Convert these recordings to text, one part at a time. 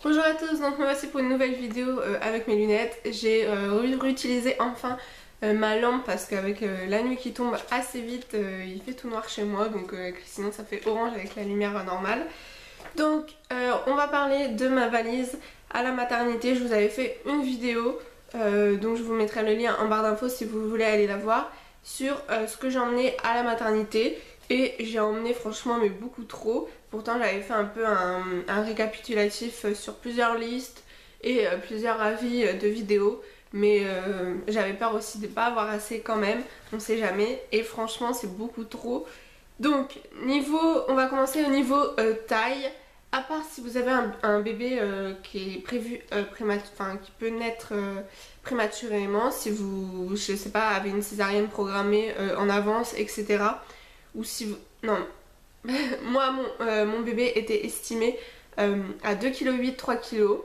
Bonjour à tous, donc me voici pour une nouvelle vidéo avec mes lunettes. J'ai réutilisé enfin ma lampe parce qu'avec la nuit qui tombe assez vite, il fait tout noir chez moi, donc sinon ça fait orange avec la lumière normale. Donc on va parler de ma valise à la maternité. Je vous avais fait une vidéo, donc je vous mettrai le lien en barre d'infos si vous voulez aller la voir, sur ce que j'ai emmené à la maternité. Et j'ai emmené franchement mais beaucoup trop. Pourtant j'avais fait un peu un récapitulatif sur plusieurs listes et plusieurs avis de vidéos. Mais j'avais peur aussi de pas avoir assez quand même, on sait jamais. Et franchement c'est beaucoup trop. Donc niveau, on va commencer au niveau taille. À part si vous avez un bébé qui est prévu, qui peut naître prématurément, si vous, je sais pas, avez une césarienne programmée en avance, etc. Ou si vous... Non, moi mon bébé était estimé à 2,8 kg, 3 kg.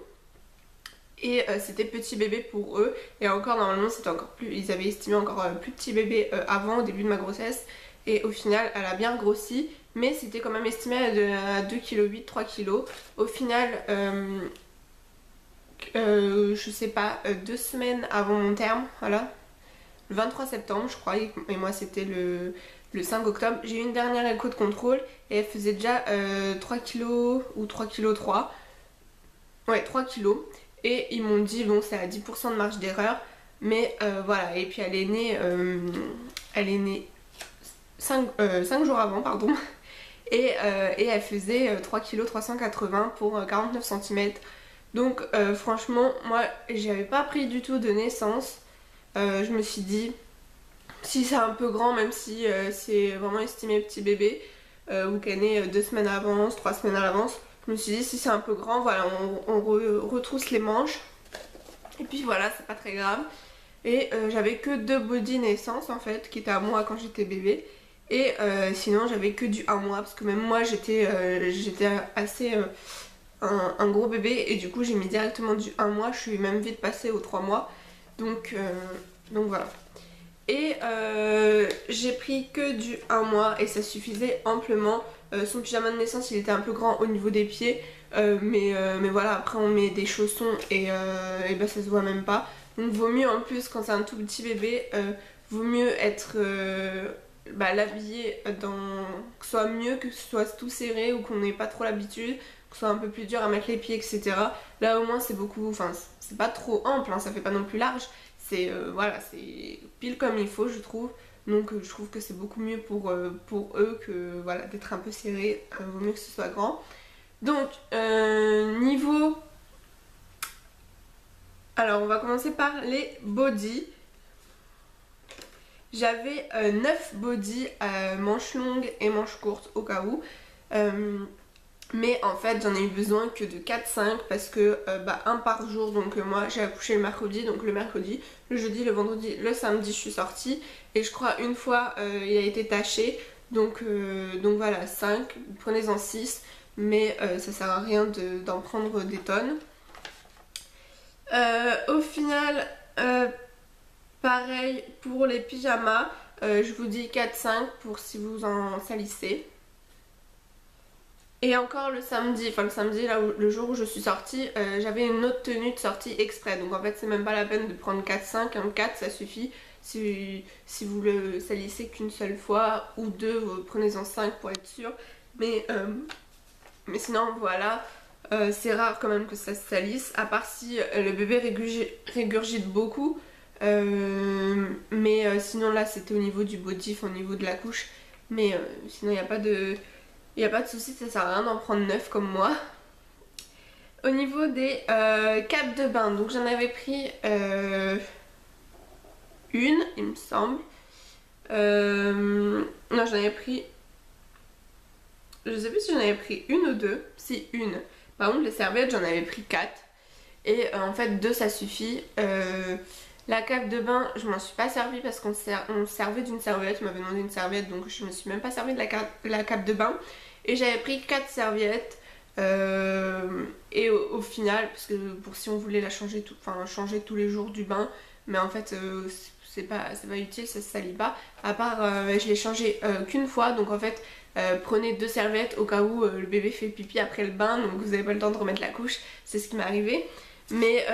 Et c'était petit bébé pour eux. Et encore normalement c'était encore plus... Ils avaient estimé encore plus petit bébé avant, au début de ma grossesse. Et au final elle a bien grossi. Mais c'était quand même estimé à 2,8 kg, 3 kg. Au final, je sais pas, 2 semaines avant mon terme, voilà. Le 23 septembre je crois. Et moi c'était le 5 octobre. J'ai eu une dernière écho de contrôle. Et elle faisait déjà 3 kg ou 3,3 kg. Ouais, 3 kg. Et ils m'ont dit, bon, c'est à 10% de marge d'erreur. Mais voilà, et puis elle est née 5 jours avant, pardon. Et elle faisait 3 kg 380 pour 49 cm. Donc franchement, moi, j'avais pas pris du tout de naissance. Je me suis dit, si c'est un peu grand, même si c'est vraiment estimé petit bébé, ou qu'elle est 2 semaines à l'avance, 3 semaines à l'avance, je me suis dit si c'est un peu grand, voilà, on retrousse les manches. Et puis voilà, c'est pas très grave. Et j'avais que 2 body naissance en fait, qui étaient à moi quand j'étais bébé. Et sinon j'avais que du 1 mois, parce que même moi j'étais assez un gros bébé. Et du coup j'ai mis directement du 1 mois, je suis même vite passée aux 3 mois. Donc voilà. Et j'ai pris que du 1 mois et ça suffisait amplement. Son pyjama de naissance il était un peu grand au niveau des pieds, mais voilà, après on met des chaussons et bah ça se voit même pas. Donc vaut mieux, en plus quand c'est un tout petit bébé, vaut mieux être l'habiller dans, que ce soit mieux, que ce soit tout serré ou qu'on n'ait pas trop l'habitude, que ce soit un peu plus dur à mettre les pieds, etc. Là au moins c'est beaucoup, enfin c'est pas trop ample, hein, ça fait pas non plus large. C'est voilà, c'est pile comme il faut, je trouve. Donc je trouve que c'est beaucoup mieux pour eux que voilà, d'être un peu serré. Vaut mieux que ce soit grand. Donc niveau... Alors on va commencer par les body. J'avais 9 body manches longues et manches courtes au cas où. Mais en fait j'en ai eu besoin que de 4-5 parce que un par jour. Donc moi j'ai accouché le mercredi, donc le mercredi, le jeudi, le vendredi, le samedi je suis sortie. Et je crois une fois il a été taché. Donc voilà, 5, prenez-en 6. Mais ça sert à rien d'en prendre des tonnes. Au final, pareil pour les pyjamas. Je vous dis 4-5 pour si vous en salissez. Et encore le samedi, là le jour où je suis sortie, j'avais une autre tenue de sortie exprès. Donc en fait c'est même pas la peine de prendre 4-5, hein, 4 ça suffit. Si vous le salissez qu'une seule fois ou deux, vous prenez-en 5 pour être sûr. Mais sinon voilà, c'est rare quand même que ça se salisse, à part si le bébé régurgite beaucoup. Mais sinon là c'était au niveau du body, au niveau de la couche. Mais sinon il n'y a pas de... Il n'y a pas de souci, ça sert à rien d'en prendre 9 comme moi. Au niveau des capes de bain, donc j'en avais pris une, il me semble. Non, j'en avais pris... Je sais plus si j'en avais pris une ou deux. Si, une. Par contre, les serviettes, j'en avais pris 4. Et en fait, 2 ça suffit. La cape de bain, je m'en suis pas servie parce qu'on servait d'une serviette. On m'avait demandé une serviette, donc je me suis même pas servie de la cape de bain. Et j'avais pris 4 serviettes. Et au final, parce que pour si on voulait la changer, changer tous les jours du bain, mais en fait c'est pas utile, ça se salit pas. À part je l'ai changé qu'une fois, donc en fait prenez 2 serviettes au cas où le bébé fait pipi après le bain, donc vous avez pas le temps de remettre la couche, c'est ce qui m'est arrivé. Mais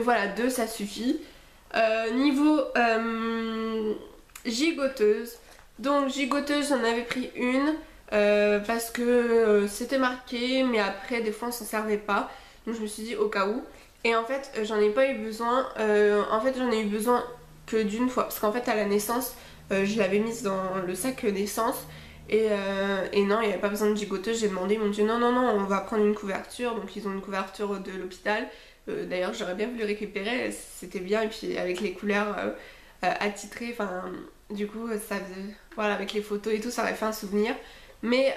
voilà, 2 ça suffit. Niveau gigoteuse, donc gigoteuse j'en avais pris une parce que c'était marqué, mais après des fois on s'en servait pas, donc je me suis dit au cas où. Et en fait j'en ai pas eu besoin, en fait j'en ai eu besoin que d'une fois, parce qu'en fait à la naissance je l'avais mise dans le sac naissance et non, il n'y avait pas besoin de gigoteuse. J'ai demandé, ils m'ont dit non on va prendre une couverture, donc ils ont une couverture de l'hôpital. D'ailleurs j'aurais bien voulu récupérer, c'était bien, et puis avec les couleurs attitrées, enfin du coup ça faisait, voilà, avec les photos et tout ça aurait fait un souvenir. Mais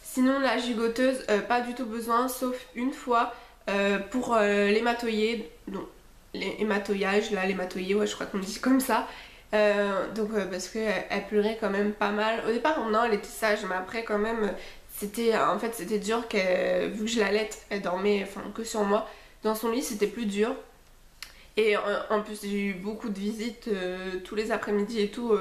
sinon la gigoteuse pas du tout besoin, sauf une fois pour l'hématoyer, donc les hématoyages, là l'hématoyer, ouais je crois qu'on dit comme ça. Donc parce qu'elle pleurait quand même pas mal. Au départ non, elle était sage, mais après quand même c'était, en fait c'était dur, vu que je l'allaite, elle dormait enfin que sur moi. Dans son lit c'était plus dur. Et en plus j'ai eu beaucoup de visites tous les après-midi et tout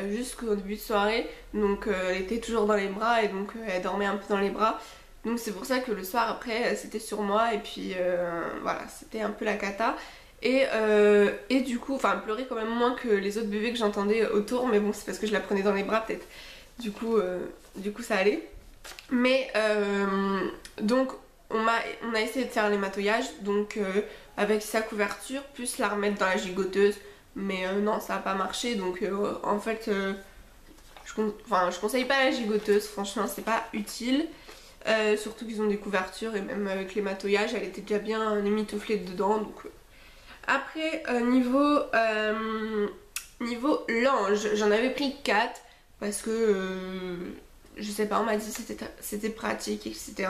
jusqu'au début de soirée. Donc elle était toujours dans les bras et donc elle dormait un peu dans les bras. Donc c'est pour ça que le soir après c'était sur moi et puis voilà, c'était un peu la cata. Et du coup, enfin elle pleurait quand même moins que les autres bébés que j'entendais autour, mais bon c'est parce que je la prenais dans les bras peut-être. Du coup ça allait. Mais donc on a essayé de faire l'hématoyage, donc avec sa couverture, plus la remettre dans la gigoteuse. Mais non, ça n'a pas marché, donc en fait je conseille pas la gigoteuse, franchement c'est pas utile. Surtout qu'ils ont des couvertures, et même avec l'hématoyage elle était déjà bien émitouflée dedans, donc après niveau linge, j'en avais pris 4 parce que je sais pas, on m'a dit c'était pratique, etc.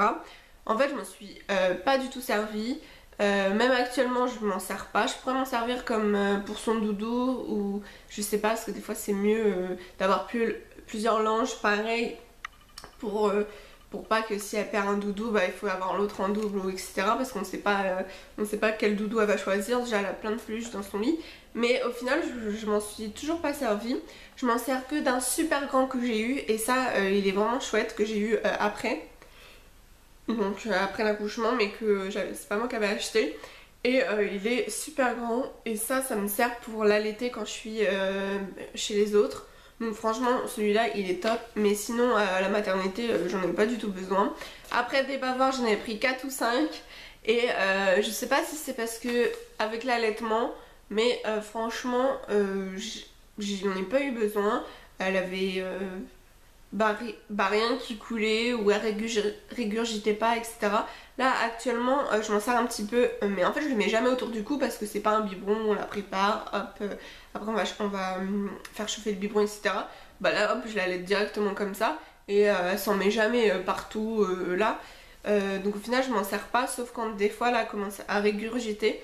En fait je m'en suis pas du tout servie. Même actuellement je m'en sers pas. Je pourrais m'en servir comme pour son doudou, ou je sais pas, parce que des fois c'est mieux d'avoir plusieurs linges pareils pour pas que si elle perd un doudou, bah, il faut avoir l'autre en double, ou etc. Parce qu'on sait pas quel doudou elle va choisir. Déjà elle a plein de peluches dans son lit. Mais au final je m'en suis toujours pas servie. Je m'en sers que d'un super grand que j'ai eu, et ça il est vraiment chouette, que j'ai eu après. Donc après l'accouchement, mais que c'est pas moi qui avais acheté. Et il est super grand, et ça me sert pour l'allaiter quand je suis chez les autres. Donc franchement celui-là il est top, mais sinon à la maternité j'en ai pas du tout besoin. Après des bavoirs j'en ai pris 4 ou 5, et je sais pas si c'est parce que avec l'allaitement, mais franchement j'en ai pas eu besoin. Elle avait rien qui coulait, ou elle régurgitait pas, etc. Là actuellement je m'en sers un petit peu, mais en fait je le mets jamais autour du cou parce que c'est pas un biberon, on la prépare, hop, après on va faire chauffer le biberon, etc. Bah là hop, je la laisse directement comme ça, et elle s'en met jamais partout là. Donc au final je m'en sers pas, sauf quand des fois là elle commence à régurgiter,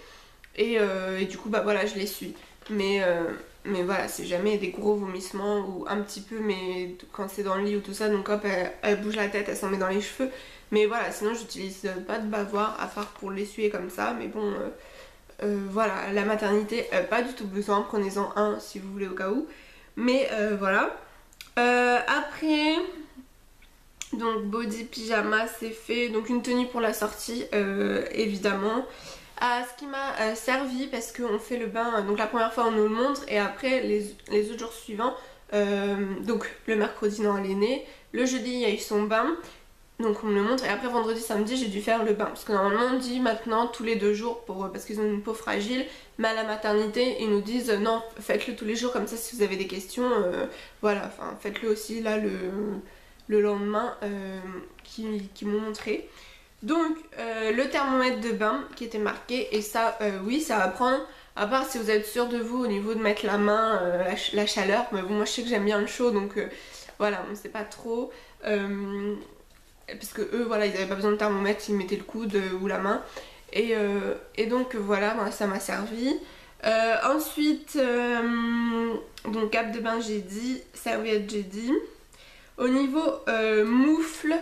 et du coup bah voilà je l'essuie. Mais voilà, c'est jamais des gros vomissements, ou un petit peu, mais quand c'est dans le lit ou tout ça, donc hop, elle bouge la tête, elle s'en met dans les cheveux. Mais voilà, sinon j'utilise pas de bavoir à part pour l'essuyer comme ça. Mais bon, voilà, la maternité, pas du tout besoin, prenez-en un si vous voulez au cas où. Mais voilà. Après, donc body pyjama c'est fait, donc une tenue pour la sortie évidemment. Ce qui m'a servi, parce qu'on fait le bain, donc la première fois on nous le montre, et après les autres jours suivants, donc le mercredi non elle est née, le jeudi il y a eu son bain, donc on me le montre, et après vendredi samedi j'ai dû faire le bain, parce que normalement on dit maintenant tous les 2 jours parce qu'ils ont une peau fragile, mais à la maternité ils nous disent non, faites-le tous les jours, comme ça si vous avez des questions, voilà, enfin faites-le aussi là le lendemain qui m'ont montré. Donc le thermomètre de bain qui était marqué, et ça oui ça va prendre, à part si vous êtes sûr de vous au niveau de mettre la main, la chaleur, mais bon moi je sais que j'aime bien le chaud, donc voilà, on sait pas trop, parce que eux voilà ils avaient pas besoin de thermomètre, ils mettaient le coude ou la main, et donc voilà, moi, ça m'a servi. Ensuite donc cape de bain j'ai dit, serviette j'ai dit. Au niveau moufle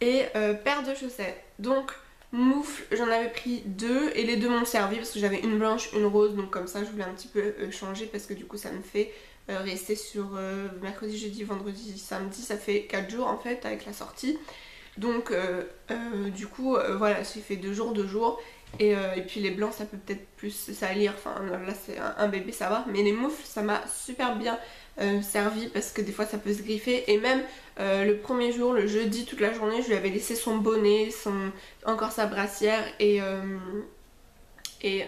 et paire de chaussettes, donc Moufles, j'en avais pris 2 et les 2 m'ont servi parce que j'avais une blanche, une rose, donc comme ça je voulais un petit peu changer parce que du coup ça me fait rester sur mercredi, jeudi, vendredi, samedi, ça fait 4 jours en fait avec la sortie. Donc du coup voilà, j'ai fait 2 jours, 2 jours. Et puis les blancs ça peut peut-être plus salir, enfin là c'est un bébé ça va. Mais les moufles ça m'a super bien servi parce que des fois ça peut se griffer. Et même le premier jour, le jeudi, toute la journée je lui avais laissé son bonnet, encore sa brassière et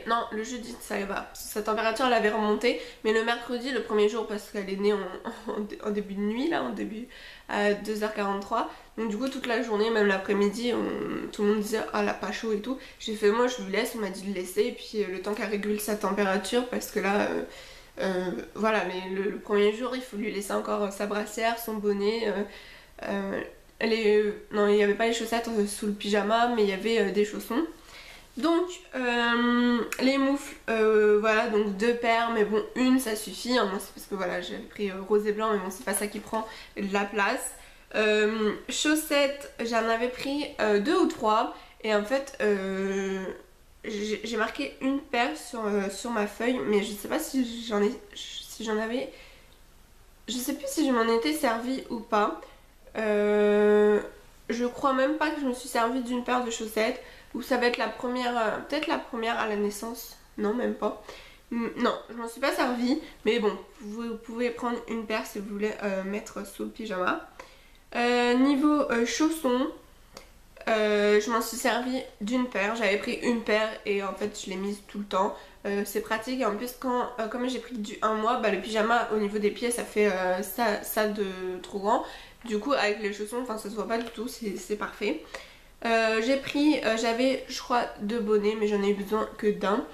non, le jeudi ça va, sa température elle avait remonté. Mais le mercredi, le premier jour, parce qu'elle est née en début de nuit là, en début à 2h43. Donc du coup toute la journée, même l'après-midi, tout le monde disait ah elle a pas chaud et tout. J'ai fait moi je lui laisse, on m'a dit de laisser. Et puis le temps qu'elle régule sa température, parce que là voilà, mais le premier jour il faut lui laisser encore sa brassière, son bonnet. Non, il n'y avait pas les chaussettes sous le pyjama, mais il y avait des chaussons. Donc les moufles, voilà, donc 2 paires, mais bon une ça suffit, hein. Moi c'est parce que voilà j'avais pris rose et blanc, mais bon c'est pas ça qui prend de la place. Chaussettes, j'en avais pris 2 ou 3 et en fait j'ai marqué une paire sur ma feuille, mais je sais pas si j'en avais, je sais plus si je m'en étais servi ou pas. Je crois même pas que je me suis servi d'une paire de chaussettes. Ou ça va être la première, peut-être la première à la naissance. Non, même pas. Non, je m'en suis pas servi. Mais bon, vous pouvez prendre une paire si vous voulez mettre sous le pyjama. Niveau chaussons, je m'en suis servi d'une paire. J'avais pris une paire et en fait je l'ai mise tout le temps. C'est pratique et en plus comme j'ai pris du 1 mois, bah, le pyjama au niveau des pieds ça fait ça de trop grand. Du coup avec les chaussons, enfin ça se voit pas du tout, c'est parfait. J'ai pris, j'avais je crois 2 bonnets mais j'en ai eu besoin que d'un.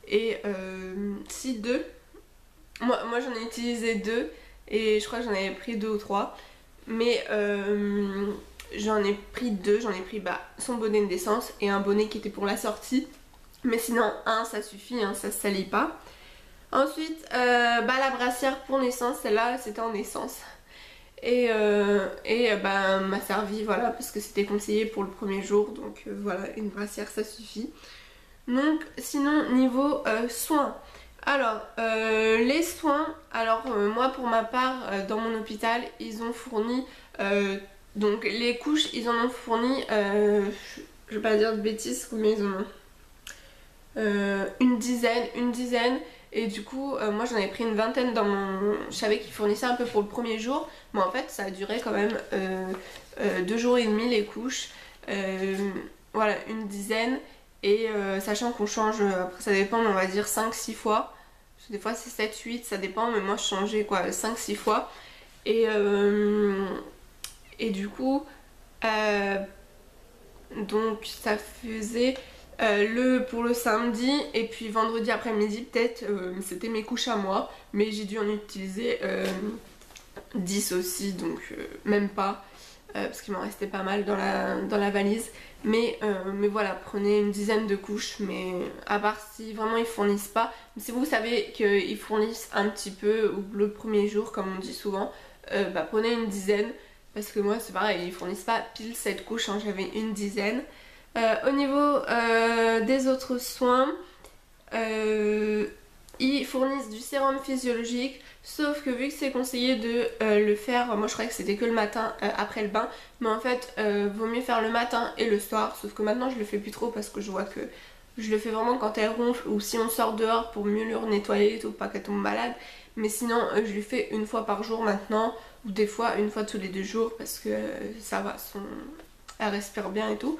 Et si 2, moi j'en ai utilisé 2 et je crois que j'en avais pris 2 ou 3. Mais j'en ai pris 2, j'en ai pris son bonnet de naissance et un bonnet qui était pour la sortie. Mais sinon un ça suffit, hein, ça se salit pas. Ensuite la brassière pour naissance, celle-là c'était en naissance. Et m'a servi, voilà, parce que c'était conseillé pour le premier jour. Donc voilà, une brassière ça suffit. Donc sinon niveau soins, alors les soins, alors moi pour ma part dans mon hôpital ils ont fourni donc les couches, ils en ont fourni je vais pas dire de bêtises combien ils en ont, une dizaine. Et du coup moi j'en avais pris une vingtaine dans mon... Je savais qu'ils fournissaient un peu pour le premier jour, mais en fait ça a duré quand même 2 jours et demi les couches. Voilà, une dizaine. Et sachant qu'on change, après ça dépend, mais on va dire 5-6 fois. Parce que des fois c'est 7-8, ça dépend, mais moi je changeais quoi 5-6 fois. Et du coup, donc ça faisait pour le samedi et puis vendredi après-midi peut-être, c'était mes couches à moi. Mais j'ai dû en utiliser 10 aussi, donc même pas. Parce qu'il m'en restait pas mal dans la valise. Mais voilà, prenez une dizaine de couches. Mais à part si vraiment ils fournissent pas. Mais si vous savez qu'ils fournissent un petit peu le premier jour, comme on dit souvent, prenez une dizaine. Parce que moi c'est pareil, ils fournissent pas pile cette couche, hein, j'avais une dizaine. Au niveau des autres soins, ils fournissent du sérum physiologique, sauf que vu que c'est conseillé de le faire, moi je croyais que c'était que le matin après le bain, mais en fait vaut mieux faire le matin et le soir, sauf que maintenant je le fais plus trop parce que je vois que je le fais vraiment quand elle ronfle ou si on sort dehors pour mieux le nettoyer et tout, pas qu'elle tombe malade. Mais sinon je le fais une fois par jour maintenant, ou des fois une fois tous les 2 jours parce que ça va, elle respire bien et tout.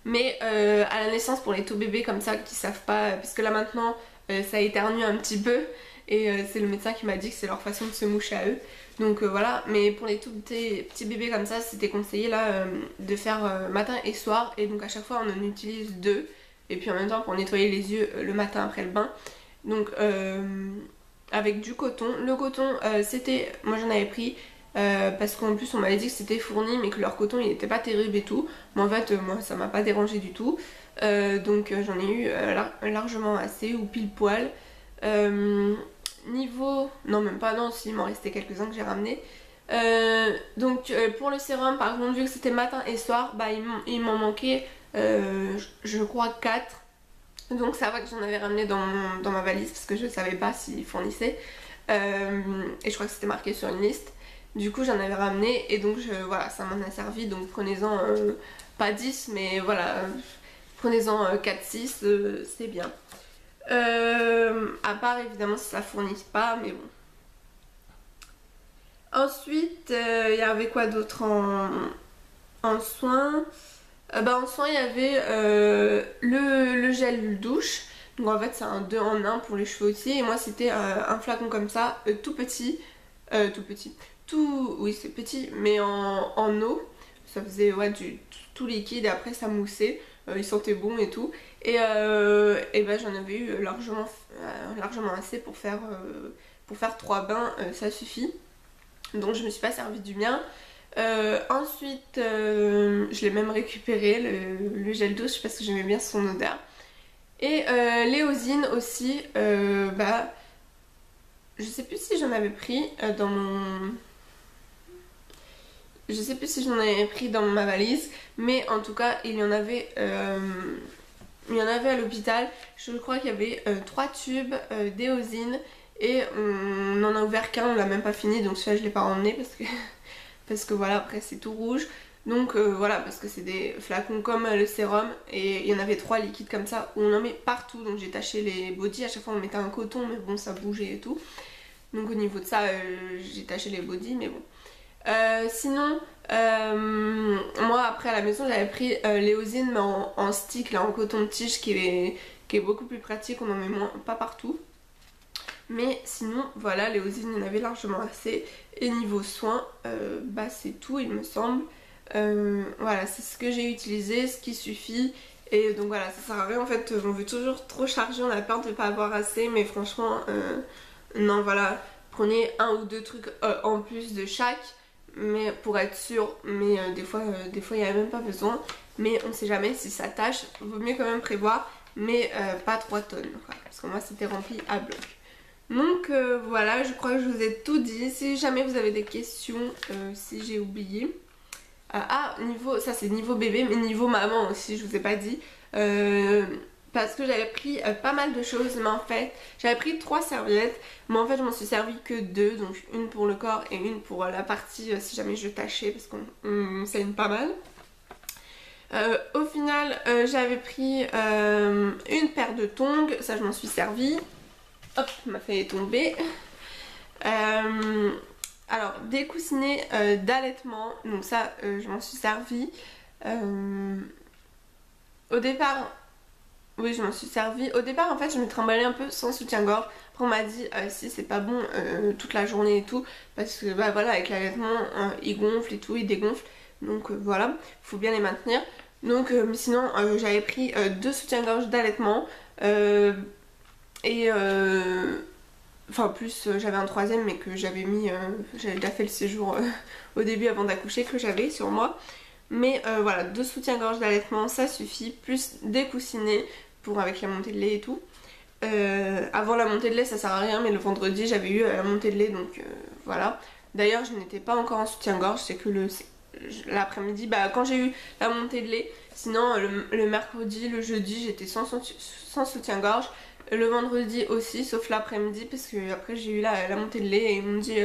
Mais à la naissance pour les tout bébés comme ça qui savent pas, parce que là maintenant ça éternue un petit peu et c'est le médecin qui m'a dit que c'est leur façon de se moucher à eux. Donc voilà, mais pour les tout petits bébés comme ça c'était conseillé là de faire matin et soir. Et donc à chaque fois on en utilise 2. Et puis en même temps pour nettoyer les yeux le matin après le bain. Donc avec du coton. Le coton c'était, moi j'en avais pris parce qu'en plus on m'avait dit que c'était fourni mais que leur coton il était pas terrible et tout. Mais en fait moi ça m'a pas dérangé du tout. Donc j'en ai eu largement assez ou pile poil. Niveau... non même pas, non si, il m'en restait quelques-uns que j'ai ramenés. Donc pour le sérum par contre vu que c'était matin et soir, il m'en manquait je crois 4. Donc ça va que j'en avais ramené dans ma valise parce que je ne savais pas s'ils fournissaient. Et je crois que c'était marqué sur une liste. Du coup j'en avais ramené et donc voilà, ça m'en a servi. Donc prenez-en pas 10 mais voilà, prenez-en 4-6, c'est bien. À part évidemment si ça fournit pas, mais bon. Ensuite, il y avait quoi d'autre en soins? En soins, il y avait le gel douche. Donc en fait, c'est un 2 en 1 pour les cheveux aussi. Et moi, c'était un flacon comme ça, tout petit. Oui, c'est petit, mais en eau. Ça faisait ouais, tout liquide et après ça moussait. Il sentait bon et tout. Et ben, j'en avais eu largement assez pour faire 3 bains, ça suffit. Donc je me suis pas servi du mien. Ensuite, je l'ai même récupéré, le gel douche, parce que j'aimais bien son odeur. Et l'éosine aussi, je sais plus si j'en avais pris dans mon... Je sais plus si j'en avais pris dans ma valise, mais en tout cas, il y en avait à l'hôpital. Je crois qu'il y avait 3 tubes d'éosine. Et on en a ouvert qu'un, on l'a même pas fini, donc celui-là je l'ai pas emmené parce que voilà, après c'est tout rouge. Donc voilà, parce que c'est des flacons comme le sérum et il y en avait 3 liquides comme ça où on en met partout. Donc j'ai taché les body, à chaque fois on mettait un coton mais bon ça bougeait et tout. Donc au niveau de ça j'ai taché les body mais bon. Sinon moi après à la maison j'avais pris l'éosine mais en stick là, en coton de tige qui est beaucoup plus pratique, on en met pas partout. Mais sinon voilà, l'éosine il y en avait largement assez. Et niveau soins, c'est tout il me semble. Voilà, c'est ce que j'ai utilisé, ce qui suffit. Et donc voilà, ça sert à rien en fait, on veut toujours trop charger, on a peur de ne pas avoir assez. Mais franchement, non voilà, prenez 1 ou 2 trucs en plus de chaque. Mais pour être sûr, mais des fois il n'y a même pas besoin. Mais on sait jamais si ça tâche, vaut mieux quand même prévoir. Mais pas 3 tonnes, voilà, parce que moi c'était rempli à bloc. Donc voilà, je crois que je vous ai tout dit. Si jamais vous avez des questions, si j'ai oublié. Ça c'est niveau bébé, mais niveau maman aussi, je vous ai pas dit. Parce que j'avais pris pas mal de choses, mais en fait, j'avais pris 3 serviettes. Mais en fait, je m'en suis servi que 2, donc une pour le corps et une pour la partie si jamais je tâchais, parce qu'on saigne pas mal. Au final, j'avais pris une paire de tongs, ça je m'en suis servi. Hop, m'a fait tomber. Alors, des coussinets d'allaitement, donc ça je m'en suis servi. Au départ, oui je m'en suis servi. Au départ en fait je me trimballais un peu sans soutien-gorge. Après on m'a dit si c'est pas bon toute la journée et tout. Parce que bah voilà, avec l'allaitement il gonfle et tout, il dégonfle. Donc voilà, faut bien les maintenir. Donc mais sinon j'avais pris 2 soutiens-gorge d'allaitement. Enfin plus j'avais un 3ème mais que j'avais mis, j'avais déjà fait le séjour au début avant d'accoucher que j'avais sur moi. Mais voilà, 2 soutiens-gorge d'allaitement ça suffit, plus des coussinets pour avec la montée de lait et tout. Avant la montée de lait ça sert à rien mais le vendredi j'avais eu la montée de lait donc voilà. D'ailleurs je n'étais pas encore en soutien-gorge, c'est que l'après-midi, quand j'ai eu la montée de lait. Sinon le mercredi, le jeudi j'étais sans soutien-gorge. Le vendredi aussi, sauf l'après-midi parce que après j'ai eu la montée de lait et ils m'ont dit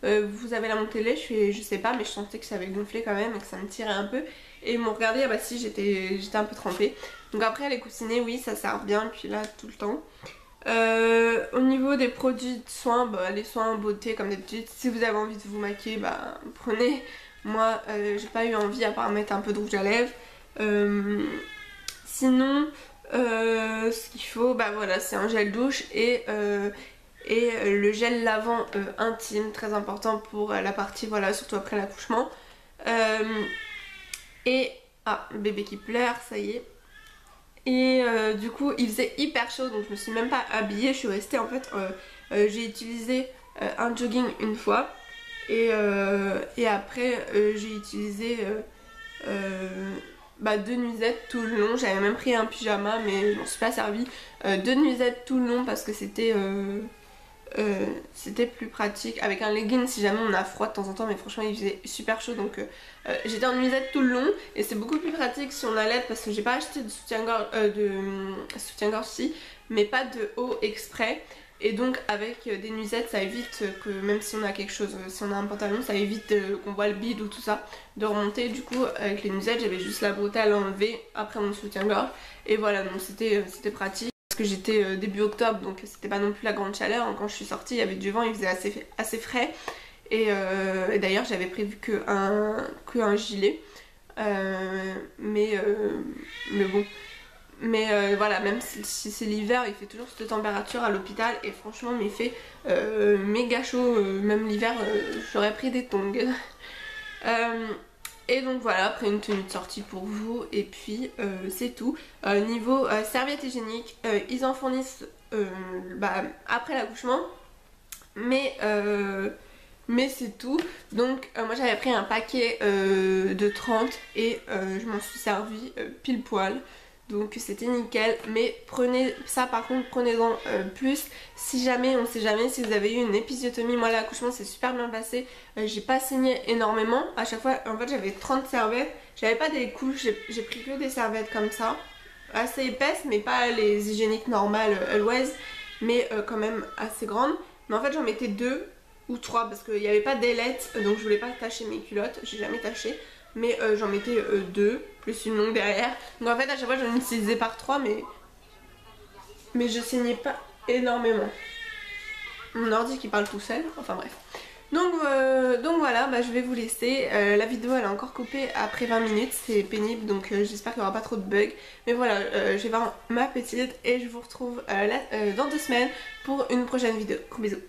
vous avez la montée de lait, je sais pas mais je sentais que ça avait gonflé quand même et que ça me tirait un peu. Et ils m'ont regardé, ah bah si j'étais un peu trempée. Donc après les coussinets oui ça sert bien, puis là tout le temps. Au niveau des produits de soins, les soins beauté comme d'habitude, si vous avez envie de vous maquiller, prenez. Moi j'ai pas eu envie à part mettre un peu de rouge à lèvres. Sinon ce qu'il faut, voilà, c'est un gel douche et le gel lavant intime, très important pour la partie, voilà, surtout après l'accouchement. Bébé qui pleure, ça y est. Et du coup il faisait hyper chaud donc je me suis même pas habillée, je suis restée en fait, j'ai utilisé un jogging une fois et après j'ai utilisé 2 nuisettes tout le long. J'avais même pris un pyjama mais je m'en suis pas servi. 2 nuisettes tout le long parce que c'était c'était plus pratique avec un legging si jamais on a froid de temps en temps, mais franchement il faisait super chaud, donc j'étais en nuisette tout le long et c'est beaucoup plus pratique si on allait, parce que j'ai pas acheté de soutien-gorge si, mais pas de haut exprès. Et donc avec des nuisettes ça évite que même si on a quelque chose, si on a un pantalon, ça évite qu'on voit le bide ou tout ça de remonter. Du coup avec les nuisettes j'avais juste la bretelle enlevée après mon soutien-gorge et voilà, donc c'était pratique. Parce que j'étais début octobre, donc c'était pas non plus la grande chaleur. Quand je suis sortie il y avait du vent, il faisait assez frais. Et d'ailleurs j'avais prévu que un gilet. Mais bon. Mais voilà, même si c'est l'hiver, il fait toujours cette température à l'hôpital et franchement il fait méga chaud, même l'hiver j'aurais pris des tongs. Et donc voilà, après une tenue de sortie pour vous et puis c'est tout. Niveau serviette hygiénique, ils en fournissent après l'accouchement, mais c'est tout. Donc moi j'avais pris un paquet de 30 et je m'en suis servi pile poil. Donc c'était nickel, mais prenez ça par contre, prenez-en plus si jamais, on sait jamais, si vous avez eu une épisiotomie. Moi l'accouchement s'est super bien passé, j'ai pas saigné énormément. À chaque fois en fait j'avais 30 servettes, j'avais pas des couches, j'ai pris que des servettes comme ça, assez épaisses mais pas les hygiéniques normales Always, mais quand même assez grandes. Mais en fait j'en mettais 2 ou 3 parce qu'il n'y avait pas d'ailette, donc je voulais pas tacher mes culottes, j'ai jamais taché. Mais j'en mettais 2, plus une longue derrière. Donc en fait à chaque fois j'en utilisais par 3, mais je saignais pas énormément. Mon ordi qui parle tout seul, enfin bref. Donc voilà, je vais vous laisser. La vidéo elle est encore coupée après 20 minutes, c'est pénible, donc j'espère qu'il n'y aura pas trop de bugs. Mais voilà, je vais voir ma petite et je vous retrouve dans 2 semaines pour une prochaine vidéo. Gros bisous.